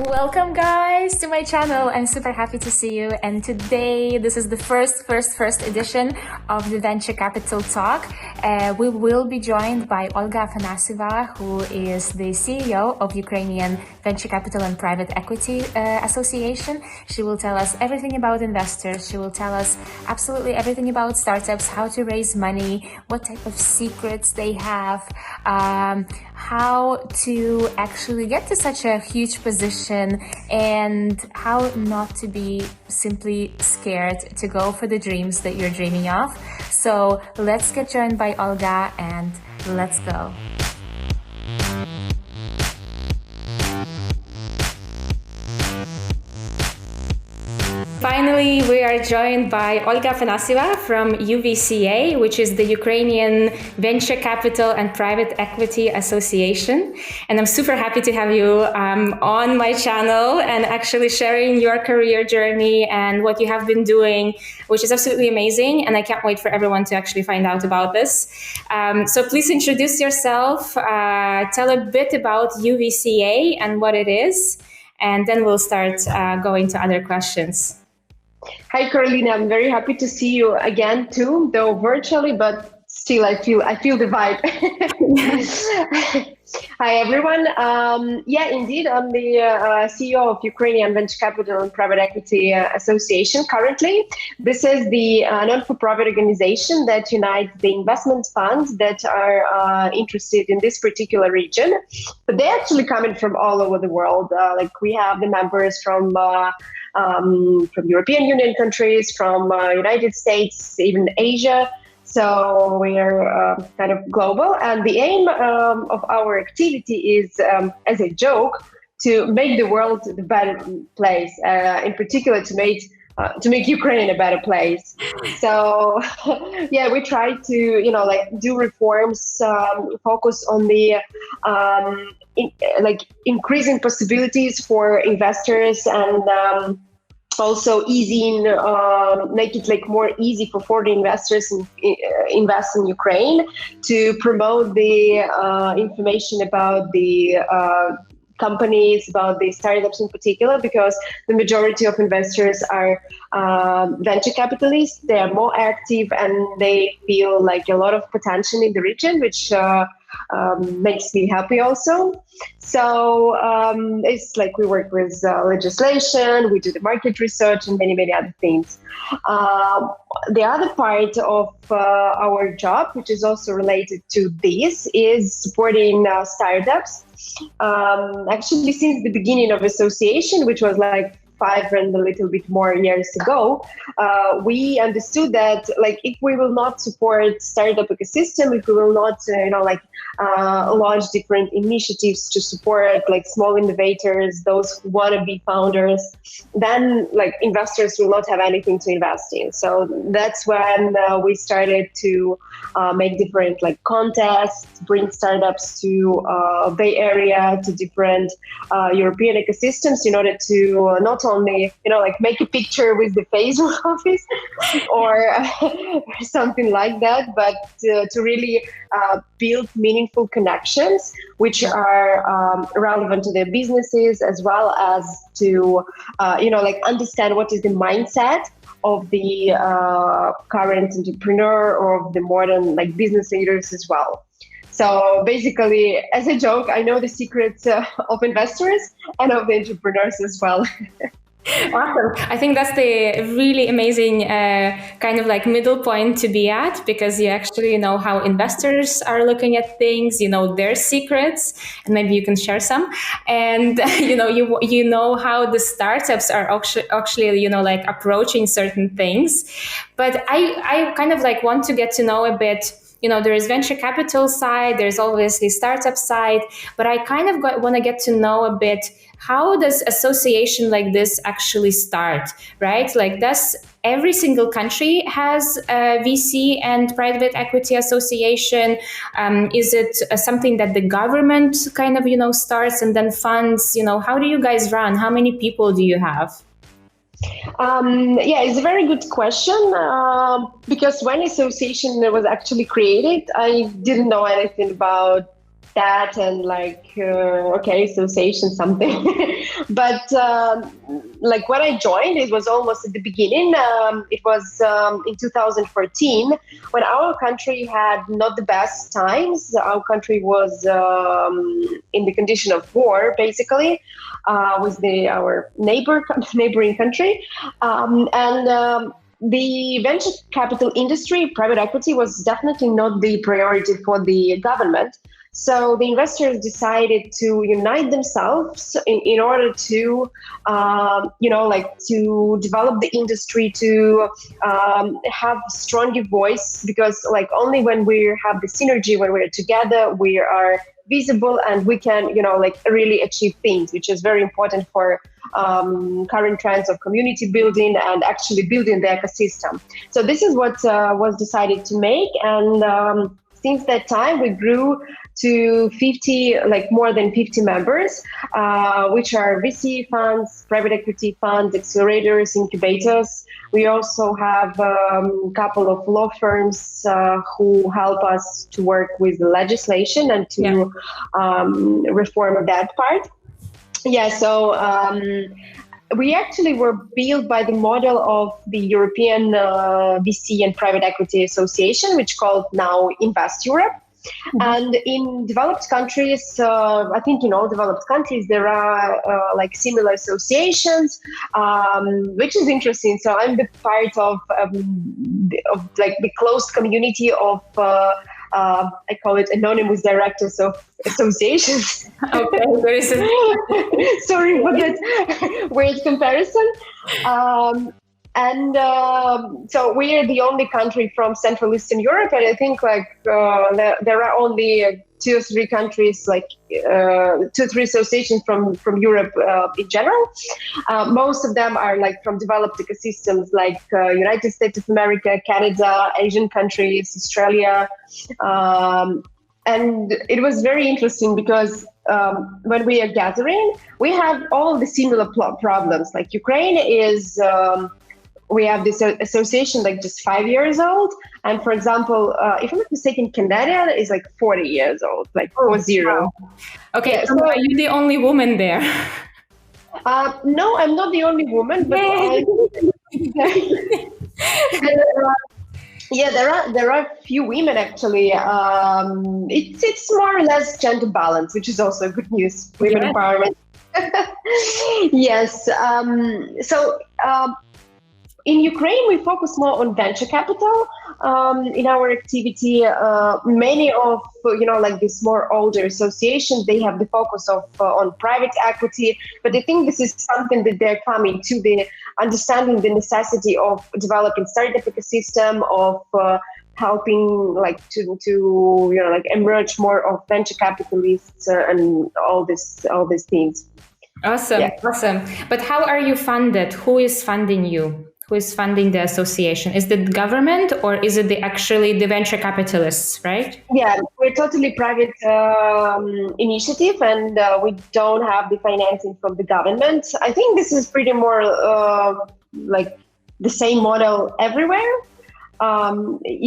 Welcome guys to my channel. I'm super happy to see you, and today this is the first edition of the Venture Capital Talk. We will be joined by Olga Afanasyeva, who is the CEO of Ukrainian Venture Capital and Private Equity Association. She will tell us everything about investors. She will tell us absolutely everything about startups, how to raise money, what type of secrets they have, how to actually get to such a huge position, and how not to be simply scared to go for the dreams that you're dreaming of. So let's get joined by Olga and let's go. Finally, we are joined by Olga Afanasyeva from UVCA, which is the Ukrainian Venture Capital and Private Equity Association. And I'm super happy to have you on my channel and actually sharing your career journey and what you have been doing, which is absolutely amazing. And I can't wait for everyone to actually find out about this. So please introduce yourself, tell a bit about UVCA and what it is, and then we'll start going to other questions. Hi, Karolina. I'm very happy to see you again too, though virtually, but still I feel the vibe. Hi, everyone. Yeah, indeed, I'm the CEO of Ukrainian Venture Capital and Private Equity Association currently. This is the non-for-profit organization that unites the investment funds that are interested in this particular region. But they're actually coming from all over the world. Like we have the members from European Union countries, from United States, even Asia. So we are kind of global, and the aim of our activity is, as a joke, to make the world a better place. In particular, to make Ukraine a better place. So, yeah, we try to do reforms, focus on the increasing possibilities for investors, and also make it more easy for foreign investors invest in Ukraine, to promote the information about the companies, about the startups in particular, because the majority of investors are venture capitalists. They are more active and they feel like a lot of potential in the region, which makes me happy also. So it's like we work with legislation, we do the market research and many other things. The other part of our job, which is also related to this, is supporting startups. Actually, since the beginning of association, which was like 5 and a little bit more years ago, we understood that if we will not support startup ecosystem, if we will not launch different initiatives to support small innovators, those who want to be founders, then investors will not have anything to invest in. So that's when we started to make different contests, bring startups to Bay Area, to different European ecosystems, in order to not only make a picture with the Facebook office or something like that, but to really build meaningful connections which are relevant to their businesses, as well as to understand what is the mindset of the current entrepreneur or of the modern business leaders as well. So basically, as a joke, I know the secrets of investors and of the entrepreneurs as well. Awesome. I think that's the really amazing kind of middle point to be at, because you actually know how investors are looking at things, you know their secrets, and maybe you can share some. And you know how the startups are actually approaching certain things. But I kind of want to get to know a bit. There is venture capital side, there's obviously startup side, but I kind of want to get to know a bit, how does association like this actually start, right? Does every single country has a VC and private equity association? Is it something that the government kind of, starts and then funds? How do you guys run? How many people do you have? Yeah, it's a very good question, because when association was actually created, I didn't know anything about that and like, okay, association something. But like when I joined, it was almost at the beginning. It was in 2014 when our country had not the best times. Our country was in the condition of war, basically, with our neighboring country. The venture capital industry, private equity, was definitely not the priority for the government. So the investors decided to unite themselves in order to, to develop the industry, to have stronger voice, because like only when we have the synergy, when we're together, we are visible and we can, really achieve things, which is very important for current trends of community building and actually building the ecosystem. So this is what was decided to make. And since that time, we grew to 50, like more than 50 members, which are VC funds, private equity funds, accelerators, incubators. We also have a couple of law firms who help us to work with the legislation and to reform that part. Yeah, so we actually were built by the model of the European VC and Private Equity Association, which called now Invest Europe. Mm-hmm. And in developed countries, I think in all developed countries, there are like similar associations, which is interesting. So I'm the part of like the closed community of I call it anonymous directors of associations. Okay, very sorry for that weird comparison. So we are the only country from Central Eastern Europe, and I think like there are only 2 or 3 countries, like 2 or 3 associations from Europe in general. Most of them are like from developed ecosystems, like United States of America, Canada, Asian countries, Australia. And it was very interesting because when we are gathering, we have all the similar problems. Like Ukraine is... we have this association like just 5 years old. And for example, if I'm not mistaken, Canada is like 40 years old, like 40. Wow. Okay, yeah, so are you the only woman there? No, I'm not the only woman, but yeah, there are few women actually. It's more or less gender balance, which is also good news. Women empowerment. Yes. In Ukraine, we focus more on venture capital in our activity. Many of, like these more older associations, they have the focus of on private equity. But I think this is something that they're coming to, the understanding the necessity of developing startup ecosystem, of helping like to like emerge more of venture capitalists and all these things. Awesome, awesome. But how are you funded? Who is funding you? Who is funding the association? Is it the government or is it actually the venture capitalists, right? Yeah, we're totally private initiative, and we don't have the financing from the government. I think this is pretty more like the same model everywhere.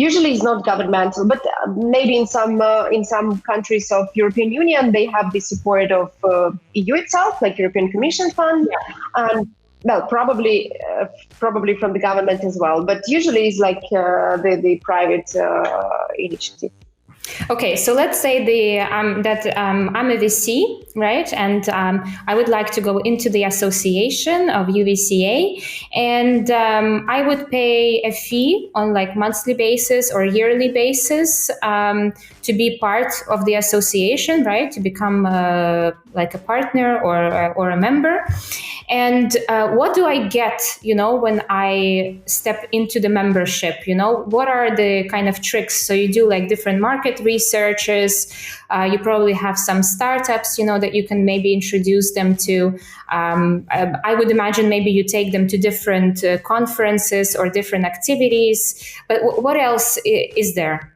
Usually it's not governmental, but maybe in some countries of European Union, they have the support of EU itself, like European Commission fund. Well, probably from the government as well, but usually it's like the private initiative. Okay, so let's say I'm a VC, right? And I would like to go into the association of UVCA, and I would pay a fee on like monthly basis or yearly basis to be part of the association, right? To become like a partner or a member. And what do I get, when I step into the membership? What are the kind of tricks? So you do like different market researches. You probably have some startups, that you can maybe introduce them to. I would imagine maybe you take them to different conferences or different activities. But what else is there?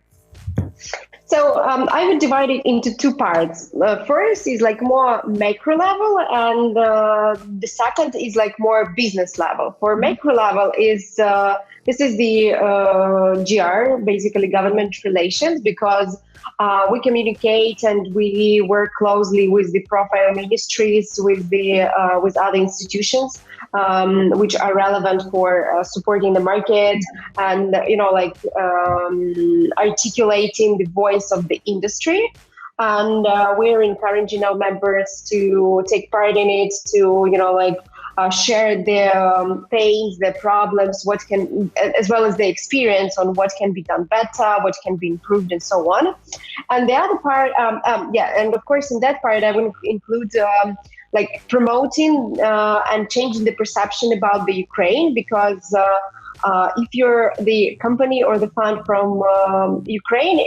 So I would divide it into 2 parts. First is like more macro level, and the second is like more business level. For macro level this is the GR, basically government relations, because We communicate and we work closely with the profile ministries, with other institutions which are relevant for supporting the market and articulating the voice of the industry. And we're encouraging our members to take part in it, to share their pains, their problems, as well as their experience on what can be done better, what can be improved, and so on. And the other part, and of course, in that part, I will include promoting and changing the perception about the Ukraine, because if you're the company or the fund from Ukraine,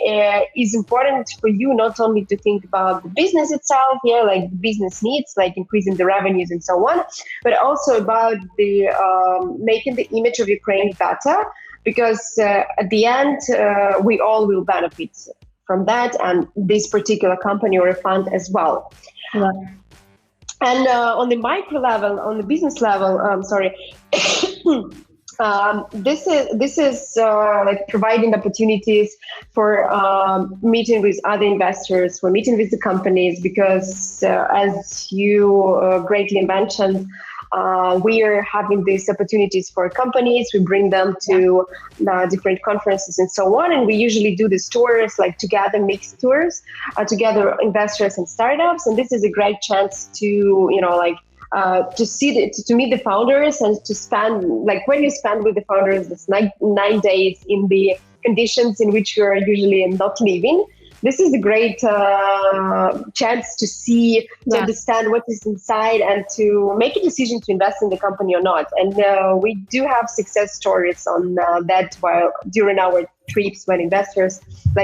it's important for you not only to think about the business itself, like business needs, like increasing the revenues and so on, but also about the making the image of Ukraine better, because at the end, we all will benefit from that, and this particular company or a fund as well. Yeah. And on the micro level, on the business level, this is providing opportunities for meeting with other investors, for meeting with the companies, because as you greatly mentioned, we are having these opportunities for companies. We bring them to different conferences and so on, and we usually do these tours, like together, mixed tours, together investors and startups. And this is a great chance to to meet the founders and to spend, like when you spend with the founders, this 9 days in the conditions in which you are usually not living. This is a great chance to see, to understand what is inside, and to make a decision to invest in the company or not. And we do have success stories on that during our trips, when investors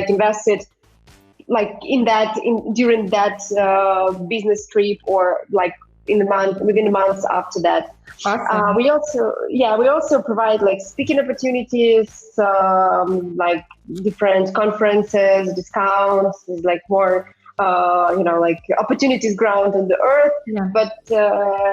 invested during that business trip, or within the months after that. Awesome. We also provide speaking opportunities, different conferences, discounts, more opportunities ground on the earth, but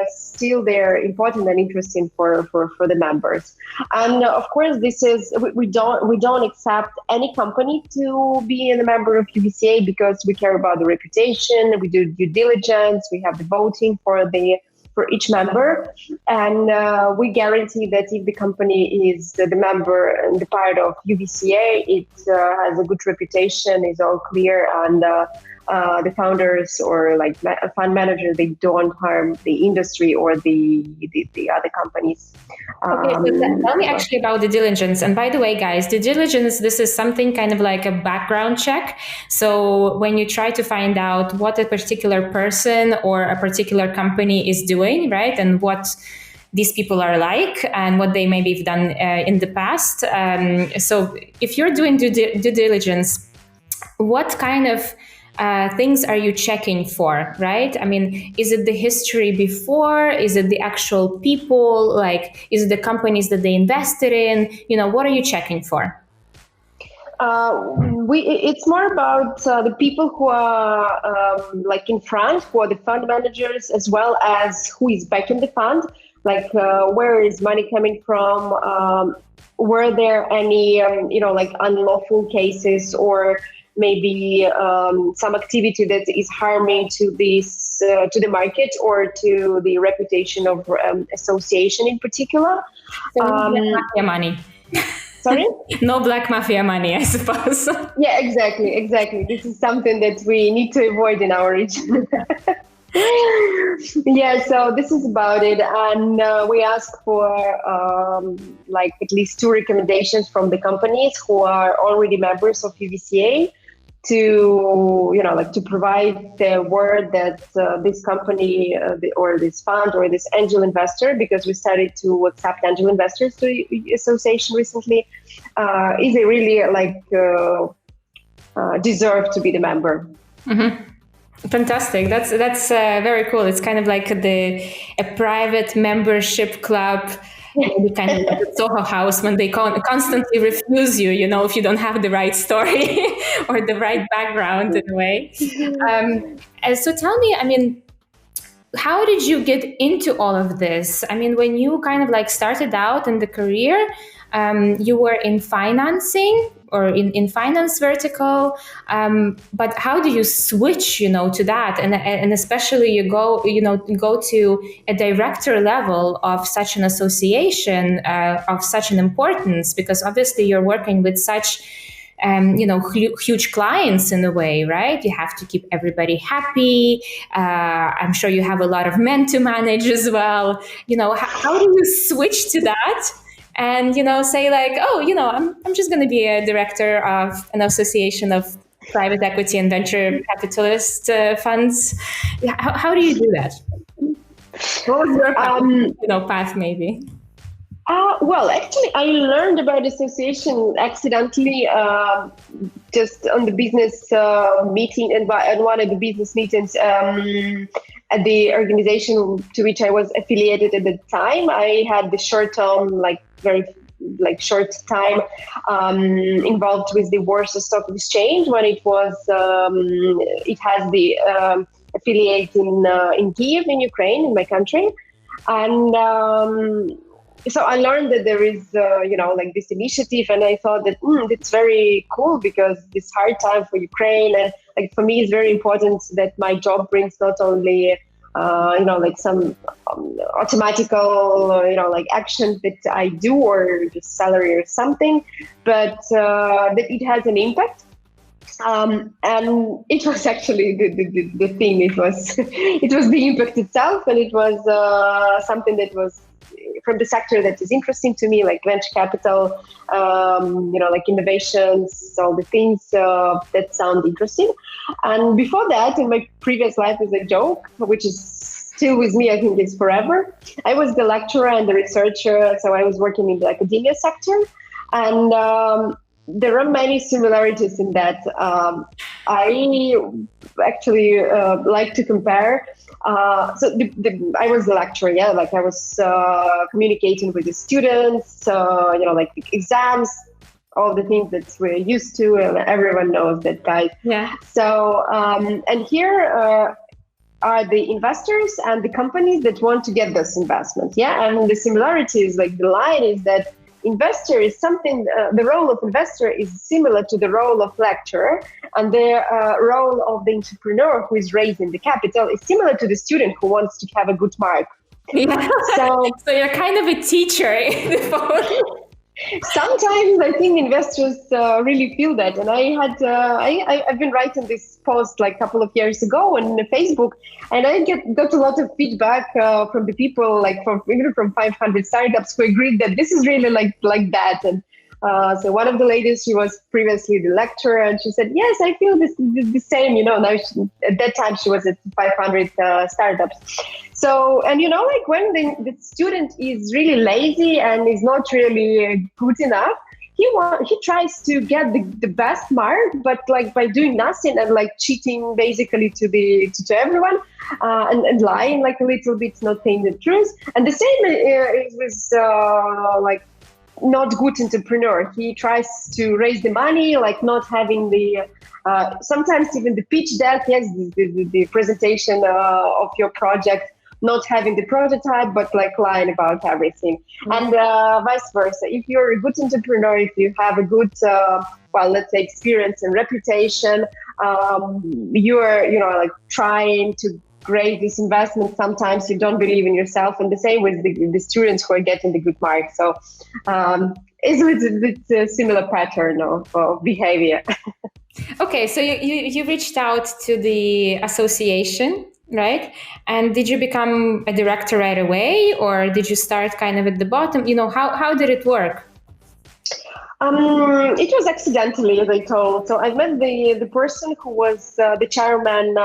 still they're important and interesting for the members. And of course, we don't accept any company to be a member of UVCA, because we care about the reputation. We do due diligence. We have the voting for each member, and we guarantee that if the company is the member and the part of UVCA, it has a good reputation, is all clear, and the founders or a fund manager, they don't harm the industry or the other companies. Okay, so tell me actually about the diligence. And by the way, guys, the diligence, this is something kind of like a background check. So when you try to find out what a particular person or a particular company is doing, right, and what these people are like and what they maybe have done in the past. So if you're doing due diligence, what kind of things are you checking for, right? I mean, is it the history before? Is it the actual people? Is it the companies that they invested in? What are you checking for? It's more about the people who are in front, who are the fund managers, as well as who is backing the fund. Where is money coming from? Were there any unlawful cases, or maybe some activity that is harming to the market or to the reputation of association in particular? Mafia money. Sorry? No black mafia money, I suppose. Yeah, exactly. This is something that we need to avoid in our region. Yeah, so this is about it, and we ask for at least 2 recommendations from the companies who are already members of UVCA to to provide the word that this company or this fund or this angel investor, because we started to accept angel investors to the association recently, is a really deserve to be the member. Mm-hmm. Fantastic. That's very cool. It's kind of like a private membership club, maybe kind of like a Soho House, when they constantly refuse you, if you don't have the right story or the right background in a way. So tell me, I mean, how did you get into all of this? I mean, when you kind of started out in the career, you were in financing, or in finance vertical. But how do you switch, to that? And especially you go to a director level of such an association of such an importance, because obviously you're working with such huge clients in a way, right? You have to keep everybody happy. I'm sure you have a lot of men to manage as well. How do you switch to that? And say like, oh, I'm just going to be a director of an association of private equity and venture capitalist funds. How do you do that? What was your path maybe? Well, actually, I learned about association accidentally, just on the business meeting, and one of the business meetings at the organization to which I was affiliated at the time. I had the short-term, very short time involved with the Warsaw Stock Exchange when it was it has the affiliate in Kiev in Ukraine, in my country, and so I learned that there is this initiative, and I thought that it's very cool, because this hard time for Ukraine, and for me it's very important that my job brings not only some automatical, actions that I do, or just salary or something, but that it has an impact. And it was actually the thing. It was the impact itself, and it was something that was from the sector that is interesting to me, like venture capital, innovations, all the things that sound interesting. And before that, in my previous life, as a joke, which is still with me, I think it's forever, I was the lecturer and the researcher. So I was working in the academia sector, and there are many similarities in that. I actually like to compare. I was the lecturer, I was communicating with the students, exams, all the things that we're used to, and everyone knows that, guys. Yeah. So, and here are the investors and the companies that want to get this investment. Yeah, and the similarities, the line is that investor is something, the role of investor is similar to the role of lecturer, and the role of the entrepreneur who is raising the capital is similar to the student who wants to have a good mark. Yeah. So you're kind of a teacher in the phone. Sometimes I think investors really feel that, and I've been writing this post a couple of years ago on Facebook, and I got a lot of feedback from the people, from 500 startups, who agreed that this is really like that. And so one of the ladies, she was previously the lecturer, and she said, yes, I feel the same. Now at that time she was at 500 startups. So, and when the student is really lazy and is not really good enough, he tries to get the best mark, but by doing nothing and cheating basically to everyone, and lying a little bit, not saying the truth. And the same is with not good entrepreneur. He tries to raise the money, not having the sometimes even the pitch deck, yes, the presentation of your project, not having the prototype, but lying about everything. And vice versa. If you're a good entrepreneur, if you have a good, let's say, experience and reputation, you're trying to grade this investment. Sometimes you don't believe in yourself, and the same with the students who are getting the good marks. So it's a little bit similar pattern of behavior. Okay, so you reached out to the association, right? And did you become a director right away, or did you start kind of at the bottom? How did it work? It was accidentally, as I told. So I met the person who was the chairman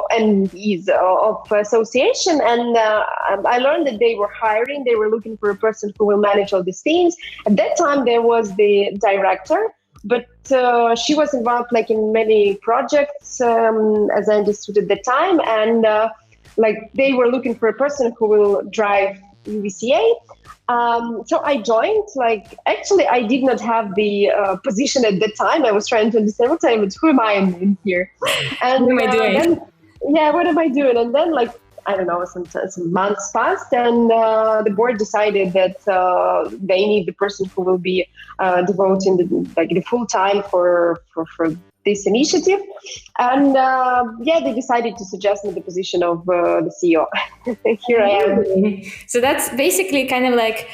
and is of association, and I learned that they were hiring. They were looking for a person who will manage all these things. At that time, there was the director, but she was involved in many projects, as I understood at the time, and they were looking for a person who will drive UVCA. So I joined. Actually, I did not have the position at that time. I was trying to understand who am I in here, and what am I doing? What am I doing? And then I don't know, some months passed, and the board decided that they need the person who will be devoting the full time for this initiative. And they decided to suggest me the position of the CEO. Here I am. So that's basically kind of like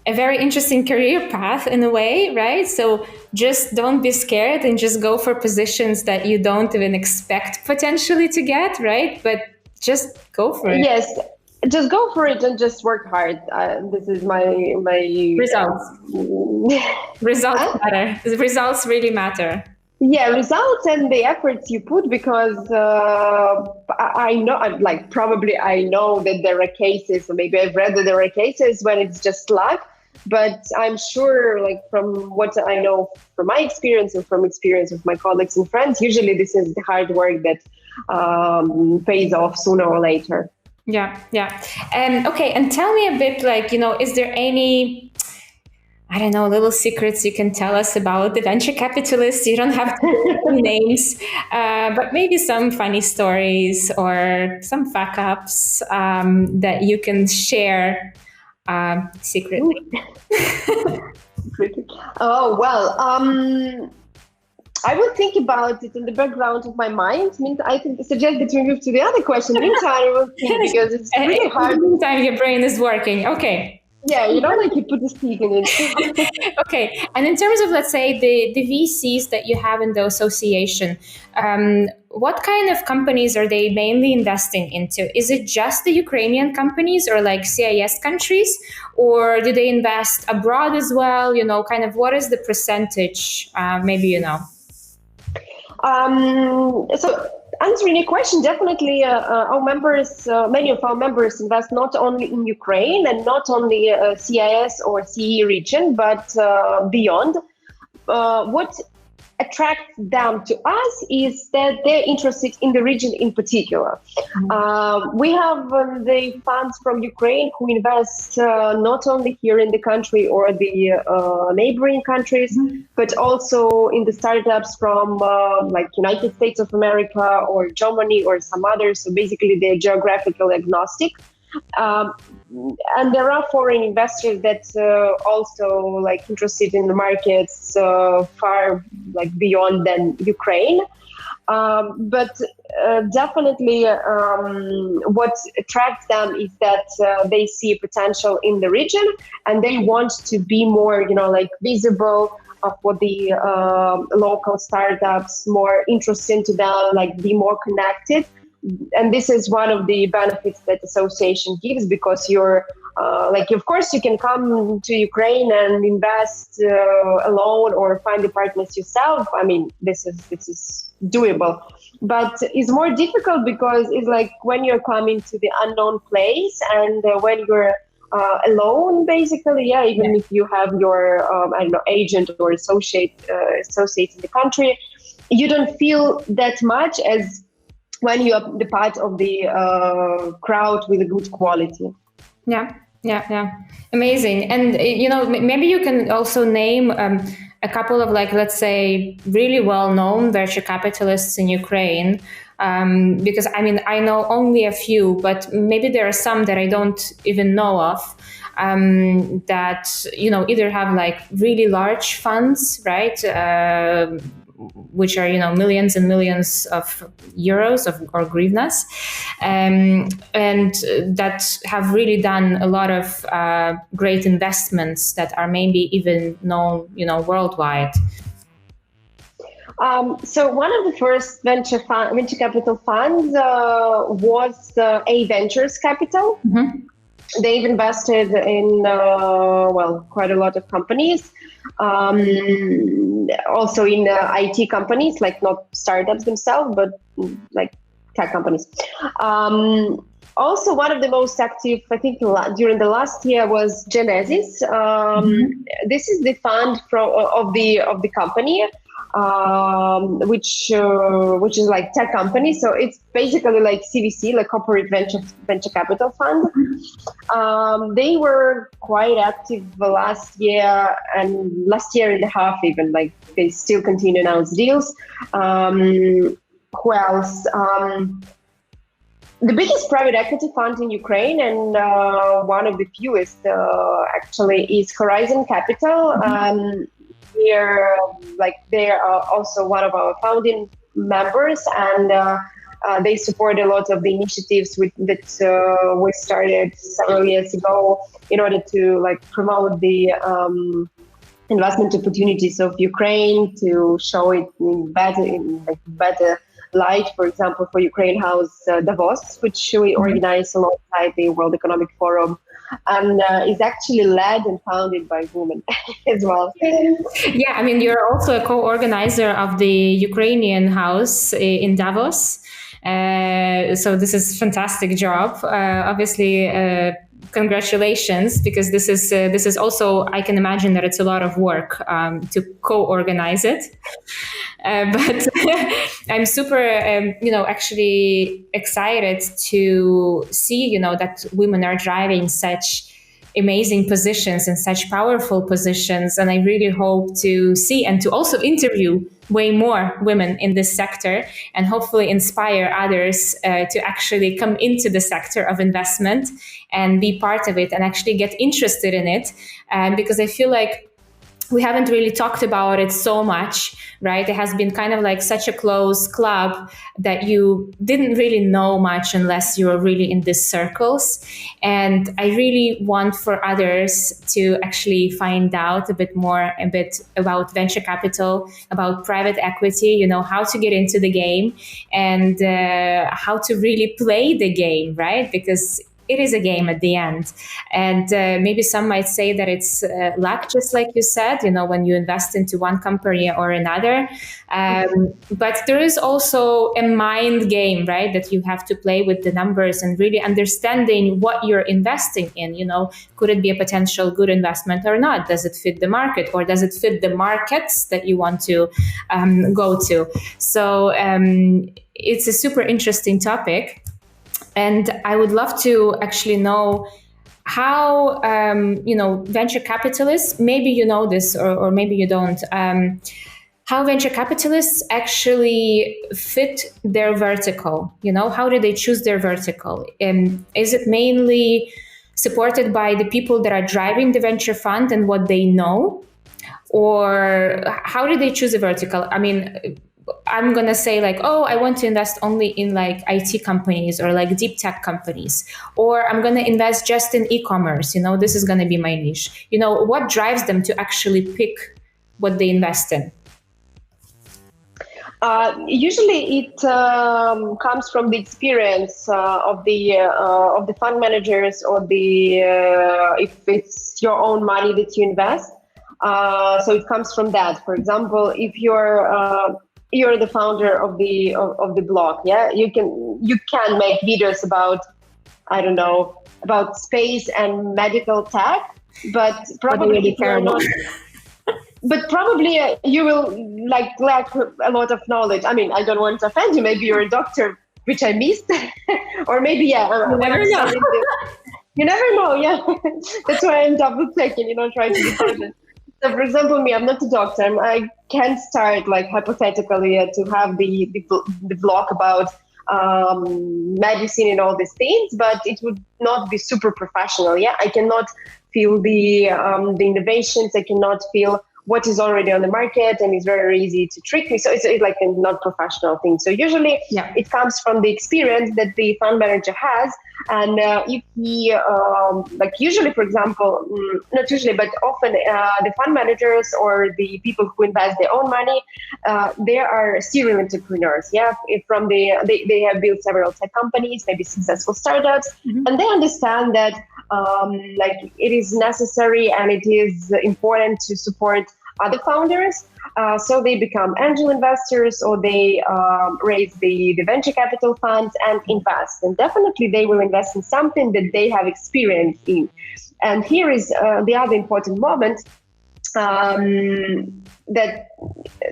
a very interesting career path in a way, right? So just don't be scared and just go for positions that you don't even expect potentially to get, right? But just go for it. Yes, just go for it and just work hard. This is my results. Results matter. The results really matter. Yeah, results and the efforts you put, because I know, probably I know that there are cases, or maybe I've read that there are cases when it's just luck, but I'm sure, like, from what I know from my experience and from experience with my colleagues and friends, usually this is the hard work that pays off sooner or later. Yeah. Okay, and tell me a bit, like, is there any, I don't know, little secrets you can tell us about the venture capitalists? You don't have to name names, but maybe some funny stories or some fuck ups that you can share secretly. Oh, well, I will think about it in the background of my mind. I suggest that we move to the other question. Meantime, I will think, because it's really hard. Meantime, your brain is working. Okay. Yeah, like you put the speak in it. Okay. And in terms of, let's say, the VCs that you have in the association, what kind of companies are they mainly investing into? Is it just the Ukrainian companies or like CIS countries, or do they invest abroad as well? Kind of what is the percentage? Maybe So answering your question, definitely our members, many of our members invest not only in Ukraine and not only CIS or CE region, but beyond. What attracts them to us is that they're interested in the region in particular. We have the funds from Ukraine who invest not only here in the country or the neighboring countries, but also in the startups from like United States of America or Germany or some others. So basically they're geographical agnostic. And there are foreign investors that also like interested in the markets far like beyond than Ukraine. But definitely what attracts them is that they see potential in the region and they want to be more, like visible for the local startups, more interesting to them, like be more connected. And this is one of the benefits that association gives, because you're of course you can come to Ukraine and invest alone or find the partners yourself. I mean, this is doable, but it's more difficult because it's like when you're coming to the unknown place and when you're alone, basically, even if you have your agent or associate in the country, you don't feel that much as when you are the part of the crowd with a good quality. Yeah. Amazing. And, maybe you can also name a couple of, like, let's say, really well-known venture capitalists in Ukraine, because, I know only a few, but maybe there are some that I don't even know of, that, either have, like, really large funds, right, which are millions and millions of euros or hryvnias, and that have really done a lot of great investments that are maybe even known worldwide. So one of the first venture capital funds was A Ventures Capital. Mm-hmm. They've invested in quite a lot of companies. Also in IT companies, like not startups themselves, but like tech companies. Also, one of the most active, I think, during the last year was Genesis. This is the fund of the company, which is like tech company. So it's basically like CVC, like corporate venture capital fund. They were quite active last year and a half even. Like they still continue to announce deals. Who else? the biggest private equity fund in Ukraine, and one of the fewest actually, is Horizon Capital. They are also one of our founding members, and they support a lot of the initiatives that we started several years ago in order to promote the investment opportunities of Ukraine, to show it in better light. For example, for Ukraine House Davos, which we organize alongside the World Economic Forum, and is actually led and founded by women as well. Yeah, I mean, you're also a co-organizer of the Ukrainian House in Davos. So this is a fantastic job. Obviously, congratulations, because this is also, I can imagine that it's a lot of work to co-organize it. But I'm super, actually excited to see, that women are driving such amazing positions and such powerful positions. And I really hope to see and to also interview way more women in this sector, and hopefully inspire others to actually come into the sector of investment and be part of it and actually get interested in it. Because I feel like we haven't really talked about it so much, right? It has been kind of like such a close club that you didn't really know much unless you were really in these circles. And I really want for others to actually find out a bit about venture capital, about private equity, how to get into the game, and how to really play the game, right? Because it is a game at the end. And maybe some might say that it's luck, just like you said, when you invest into one company or another. But there is also a mind game, right, that you have to play with the numbers and really understanding what you're investing in. Could it be a potential good investment or not? Does it fit the market, or does it fit the markets that you want to go to? So it's a super interesting topic. And I would love to actually know how, venture capitalists, maybe you know this or maybe you don't, how venture capitalists actually fit their vertical. How do they choose their vertical? Is it mainly supported by the people that are driving the venture fund and what they know? Or how do they choose a vertical? I mean, I'm going to say I want to invest only in IT companies or deep tech companies, or I'm going to invest just in e-commerce. This is going to be my niche. What drives them to actually pick what they invest in? Usually it comes from the experience of the fund managers, or if it's your own money that you invest. So it comes from that. For example, if you're the founder of the blog, you can make videos about, I don't know, about space and medical tech, but probably you will lack a lot of knowledge. I mean, I don't want to offend you. Maybe you're a doctor, which I missed, or maybe you never know. You never know. Yeah, that's why I'm double checking. Trying to be certain. So, for example, me, I'm not a doctor. I can't start hypothetically to have the blog about medicine and all these things, but it would not be super professional. Yeah, I cannot feel the innovations. I cannot feel what is already on the market, and it's very easy to trick me. So it's like a not professional thing. So usually it comes from the experience that the fund manager has. And if he, usually, for example, not usually, but often the fund managers or the people who invest their own money, they are serial entrepreneurs. Yeah, they have built several tech companies, maybe successful startups, and they understand that it is necessary and it is important to support other founders. So they become angel investors, or they raise the venture capital funds and invest. And definitely they will invest in something that they have experience in. And here is the other important moment, that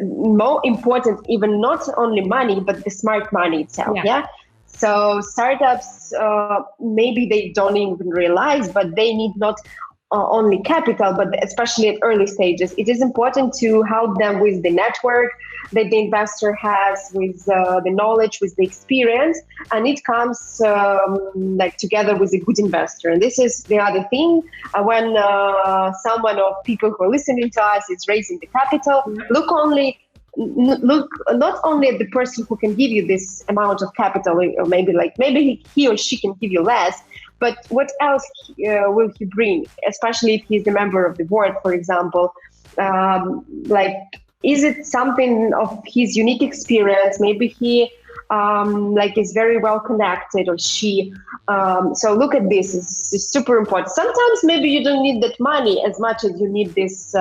more important, even not only money, but the smart money itself. Yeah. So startups, maybe they don't even realize, but they need not only capital, but especially at early stages, it is important to help them with the network that the investor has, with the knowledge, with the experience, and it comes like together with a good investor. And this is the other thing. When someone or people who are listening to us is raising the capital, look not only at the person who can give you this amount of capital, or maybe he or she can give you less, but what else will he bring, especially if he's a member of the board, for example. Is it something of his unique experience? Maybe he is very well connected, or she. So look at this. It's super important. Sometimes maybe you don't need that money as much as you need this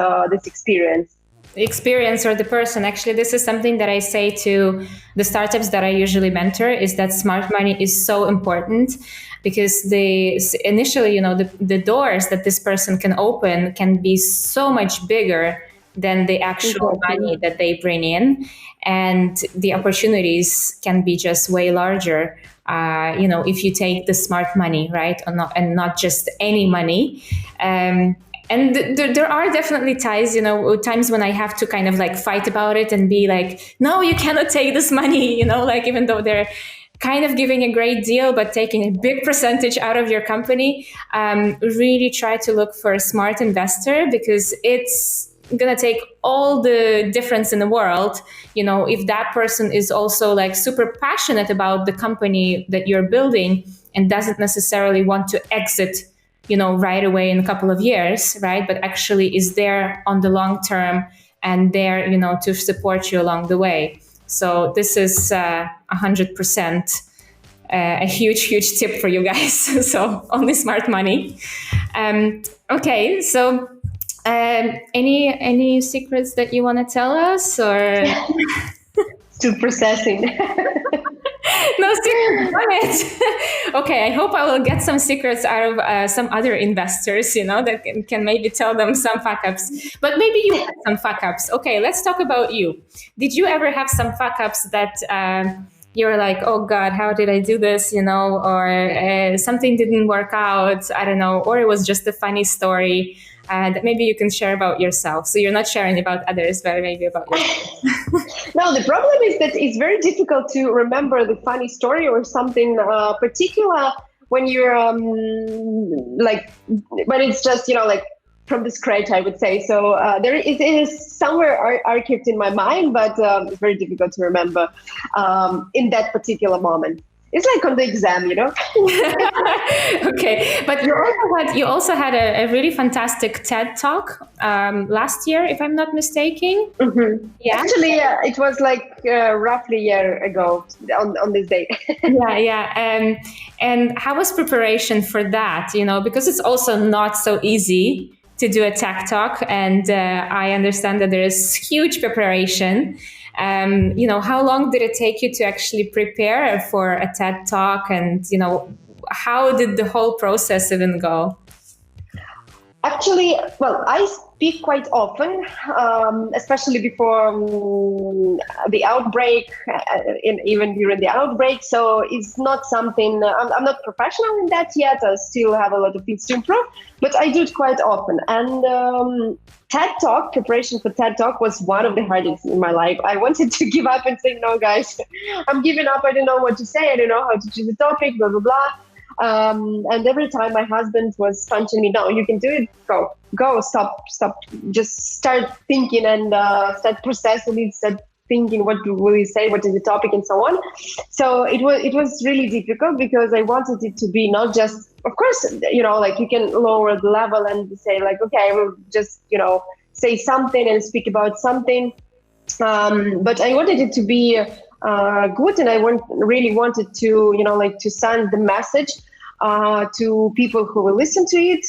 experience. Experience or the person. Actually, this is something that I say to the startups that I usually mentor, is that smart money is so important, because initially, the doors that this person can open can be so much bigger than the actual money that they bring in, and the opportunities can be just way larger. If you take the smart money, right, and not just any money. And there are definitely times when I have to kind of fight about it and be like, no, you cannot take this money, even though they're kind of giving a great deal, but taking a big percentage out of your company. Really try to look for a smart investor, because it's going to take all the difference in the world. If that person is also super passionate about the company that you're building and doesn't necessarily want to exit right away in a couple of years, right? But actually is there on the long term and there, to support you along the way. So this is 100% a huge tip for you guys. So only smart money. Okay, so any secrets that you want to tell us, or? Still processing. No secrets on it. Okay, I hope I will get some secrets out of some other investors, that can maybe tell them some fuck-ups. But maybe you had some fuck-ups. Okay, let's talk about you. Did you ever have some fuck-ups that you're like, oh God, how did I do this, or something didn't work out, I don't know, or it was just a funny story that maybe you can share about yourself. So you're not sharing about others, but maybe about yourself. No, the problem is that it's very difficult to remember the funny story or something particular when you're when it's just, from the scratch, I would say. So it is somewhere archived in my mind, but it's very difficult to remember in that particular moment. It's like on the exam, Okay, but you also had a really fantastic TED Talk last year, if I'm not mistaken. Mm-hmm. Yeah, actually, it was roughly a year ago on this day. Yeah. And how was preparation for that? Because it's also not so easy to do a TED Talk, and I understand that there is huge preparation. How long did it take you to actually prepare for a TED Talk, and how did the whole process even go? Actually, well, I speak quite often, especially before the outbreak, even during the outbreak. So it's not something, I'm not professional in that yet. I still have a lot of things to improve, but I do it quite often. And TED Talk, preparation for TED Talk was one of the hardest in my life. I wanted to give up and say, no, guys, I'm giving up. I don't know what to say. I don't know how to choose a topic, blah, blah, blah. And every time my husband was punching me, no, you can do it. Go, stop. Just start thinking and start processing it, start thinking what will you say, what is the topic, and so on. So it was really difficult, because I wanted it to be not just, of course, you can lower the level and say okay, I will just, say something and speak about something. But I wanted it to be good, and I really wanted to, to send the message to people who will listen to it.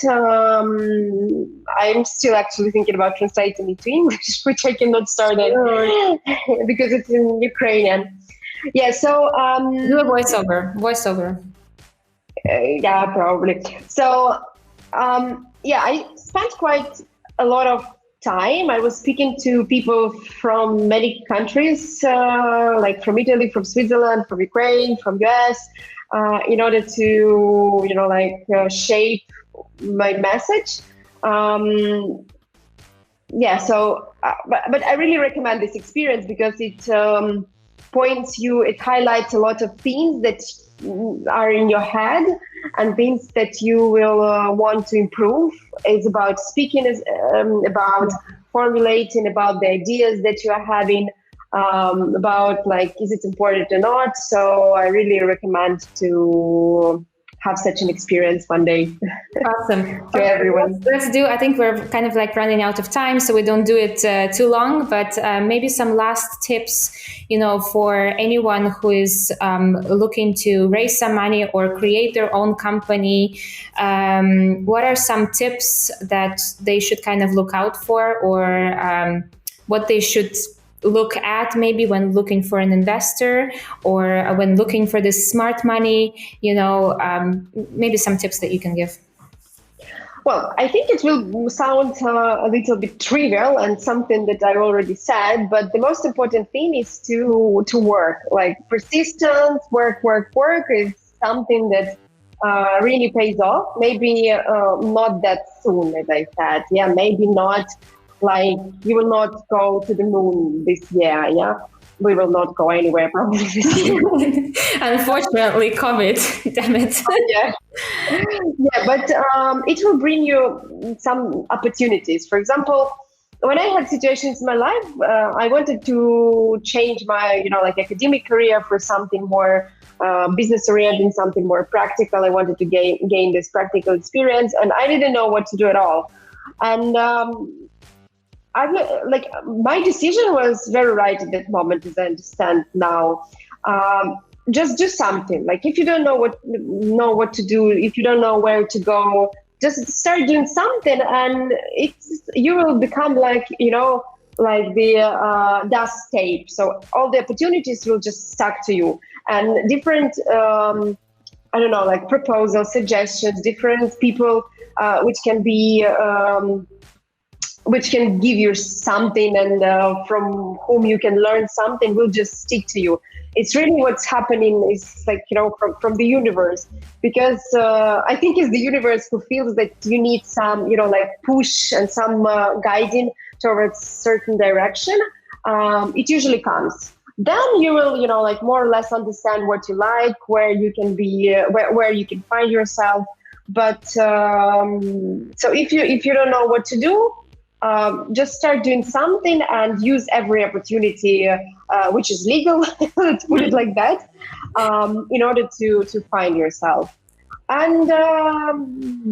I'm still actually thinking about translating it to English, which I cannot start it because it's in Ukrainian. Yeah, so do a voiceover. Yeah, probably. So I spent quite a lot of time. I was speaking to people from many countries, like from Italy, from Switzerland, from Ukraine, from US, in order to, shape my message. But I really recommend this experience because it it highlights a lot of things that are in your head and things that you will want to improve. It's about speaking, about formulating, about the ideas that you are having, about like, is it important or not? So I really recommend to have such an experience one day. Awesome. To everyone. Let's do, I think we're kind of like running out of time, so we don't do it too long, but maybe some last tips, for anyone who is looking to raise some money or create their own company. What are some tips that they should kind of look out for, or what they should look at maybe when looking for an investor or when looking for this smart money, maybe some tips that you can give? Well, I think it will sound a little bit trivial and something that I already said, but the most important thing is to work. Like persistence, work is something that really pays off. Maybe not that soon, as I said. Yeah, maybe not. Like, you will not go to the moon this year, yeah? We will not go anywhere probably this year. Unfortunately, COVID, damn it. Yeah, but it will bring you some opportunities. For example, when I had situations in my life, I wanted to change my, academic career for something more business-oriented, something more practical. I wanted to gain this practical experience, and I didn't know what to do at all. And my decision was very right at that moment, as I understand now. Just do something. Like, if you don't know what to do, if you don't know where to go, just start doing something, and you will become like the dust tape. So all the opportunities will just stuck to you, and different proposals, suggestions, different people which can give you something, and from whom you can learn something, will just stick to you. It's really what's happening is from the universe, because I think it's the universe who feels that you need some, push and some guiding towards certain direction. It usually comes. Then you will, more or less understand what you like, where you can be, where you can find yourself. But so if you don't know what to do, just start doing something and use every opportunity, which is legal, let's put it like that, in order to find yourself. And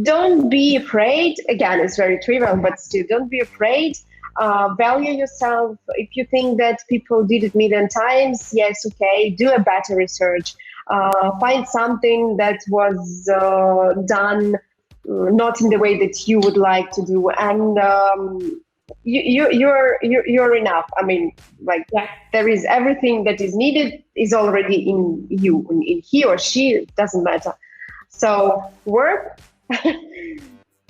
don't be afraid. Again, it's very trivial, but still, don't be afraid. Value yourself. If you think that people did it a million times, yes, okay, do a better research. Find something that was done not in the way that you would like to do, and you're enough. I mean, there is everything that is needed is already in you, in he or she, it doesn't matter. So work,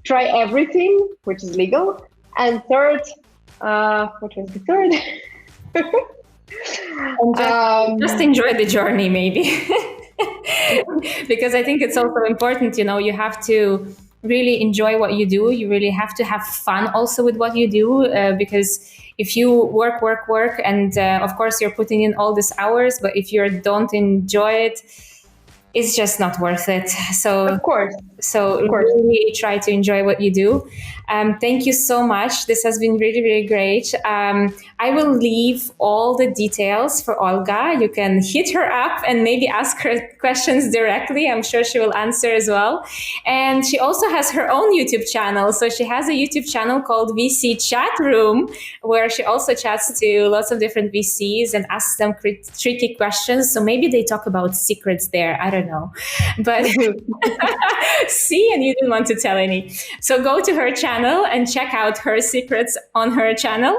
try everything which is legal, and third, what was the third? Just enjoy the journey, maybe. Because I think it's also important, you have to really enjoy what you do. You really have to have fun also with what you do, because if you work, and of course you're putting in all these hours, but if you don't enjoy it, it's just not worth it. So of course. Really try to enjoy what you do. Thank you so much. This has been really, really great. I will leave all the details for Olga. You can hit her up and maybe ask her questions directly. I'm sure she will answer as well. And she also has her own YouTube channel. So she has a YouTube channel called VC ChatrOOm, where she also chats to lots of different VCs and asks them tricky questions. So maybe they talk about secrets there. I don't know. But see, and you didn't want to tell any. So go to her channel and check out her secrets on her channel,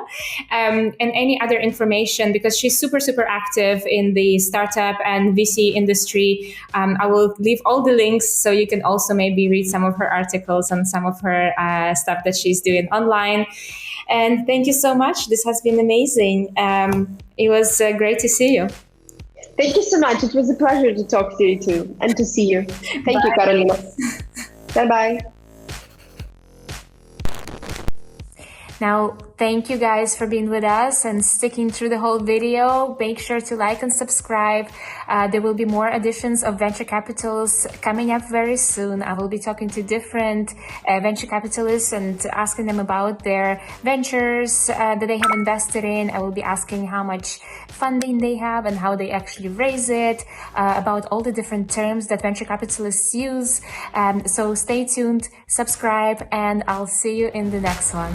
and any other information, because she's super, super active in the startup and VC industry. I will leave all the links so you can also maybe read some of her articles and some of her stuff that she's doing online. And thank you so much. This has been amazing. It was great to see you. Thank you so much. It was a pleasure to talk to you too and to see you. Thank you, Karolina. Bye-bye. Now, thank you guys for being with us and sticking through the whole video. Make sure to like and subscribe. There will be more editions of Venture Capitals coming up very soon. I will be talking to different venture capitalists and asking them about their ventures that they have invested in. I will be asking how much funding they have and how they actually raise it, about all the different terms that venture capitalists use. So stay tuned, subscribe, and I'll see you in the next one.